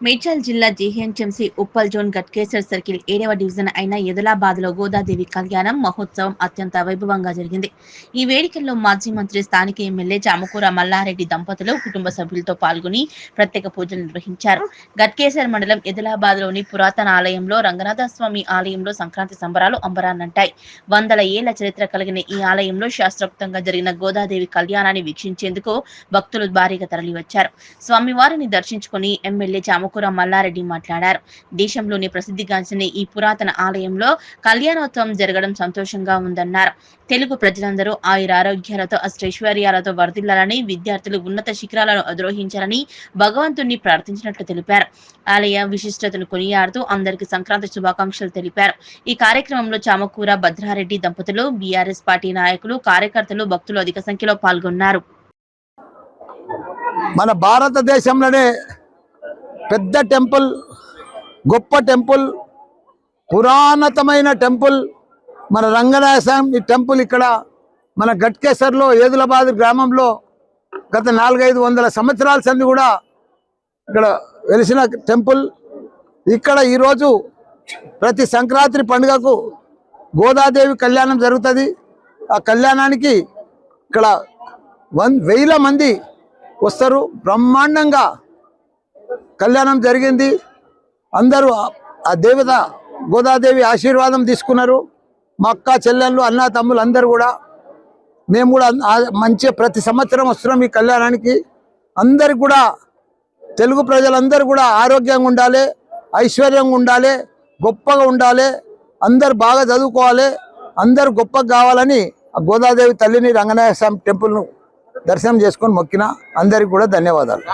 మేడ్చల్ జిల్లా GHMC Uppal zone Ghatkesar circle 7వ division అయిన ఎదలాబాద్లో గోదాదేవి కళ్యాణం మహోత్సవం అత్యంత వైభవంగా జరిగింది. ఈ వేడుకల్లో మాజీ మంత్రి స్థానిక ఎమ్మెల్యే చామకూర మల్లారెడ్డి దంపతులు కుటుంబ సభ్యులతో పాల్గొని ప్రత్యేక పూజలు నిర్వహించారు. గట్కేసర్ మండలం ఎదలాబాద్లోని పురాతన ఆలయంలో రంగనాథస్వామి ఆలయంలో సంక్రాంతి సంబరాలు అంబరాన్నంటాయి. వందల ఏళ్ల చరిత్ర కలిగిన ఈ ఆలయంలో శాస్త్రోక్తంగా జరిగిన గోదాదేవి కళ్యాణాన్ని వీక్షించేందుకు భక్తులు భారీగా తరలివచ్చారు. స్వామివారిని దర్శించుకుని ఎమ్మెల్యే చామకూర మల్లారెడ్డి మాట్లాడారు. దేశంలోని ప్రసిద్ధిగాంచిన ఈ పురాతన ఆలయంలో కళ్యాణోత్సవం జరగడం సంతోషంగా ఉందన్నారు. తెలుగు ప్రజలందరూ ఆయురారోగ్యాలతో అష్టైశ్వర్యాలతో వర్ధిల్లాలని, విద్యార్థులు ఉన్నత శిఖరాలను అధిరోహించాలని భగవంతుణ్ణి ప్రార్థించినట్లు తెలిపారు. ఆలయ విశిష్టతను కొనియాడుతూ అందరికీ సంక్రాంతి శుభాకాంక్షలు తెలిపారు. ఈ కార్యక్రమంలో చామకూర భద్రారెడ్డి దంపతులు, బీఆర్ఎస్ పార్టీ నాయకులు, కార్యకర్తలు, భక్తులు అధిక సంఖ్యలో పాల్గొన్నారు. మన భారతదేశంలోనే పెద్ద టెంపుల్, గొప్ప టెంపుల్, పురాణతమైన టెంపుల్ మన రంగనాథస్వామి టెంపుల్ ఇక్కడ మన గట్కేసర్లో ఏదులాబాద్ గ్రామంలో గత 400-500 సంవత్సరాల సంది కూడా ఇక్కడ వెలిసిన టెంపుల్. ఇక్కడ ఈరోజు ప్రతి సంక్రాంతి పండుగకు గోదాదేవి కళ్యాణం జరుగుతుంది. ఆ కళ్యాణానికి ఇక్కడ 1000 మంది వస్తారు. బ్రహ్మాండంగా కళ్యాణం జరిగింది. అందరూ ఆ దేవత గోదాదేవి ఆశీర్వాదం తీసుకున్నారు. మా అక్క చెల్లెళ్ళు, అన్న తమ్ములు అందరూ కూడా, మేము కూడా మంచిగా ప్రతి సంవత్సరం వస్తున్నాం ఈ కళ్యాణానికి. అందరికి కూడా తెలుగు ప్రజలందరూ కూడా ఆరోగ్యంగా ఉండాలి, ఐశ్వర్యంగా ఉండాలి, గొప్పగా ఉండాలి, అందరు బాగా చదువుకోవాలి, అందరూ గొప్పగా కావాలని ఆ గోదాదేవి తల్లిని రంగనాథ స్వామి టెంపుల్ను దర్శనం చేసుకొని మొక్కిన అందరికి కూడా ధన్యవాదాలు.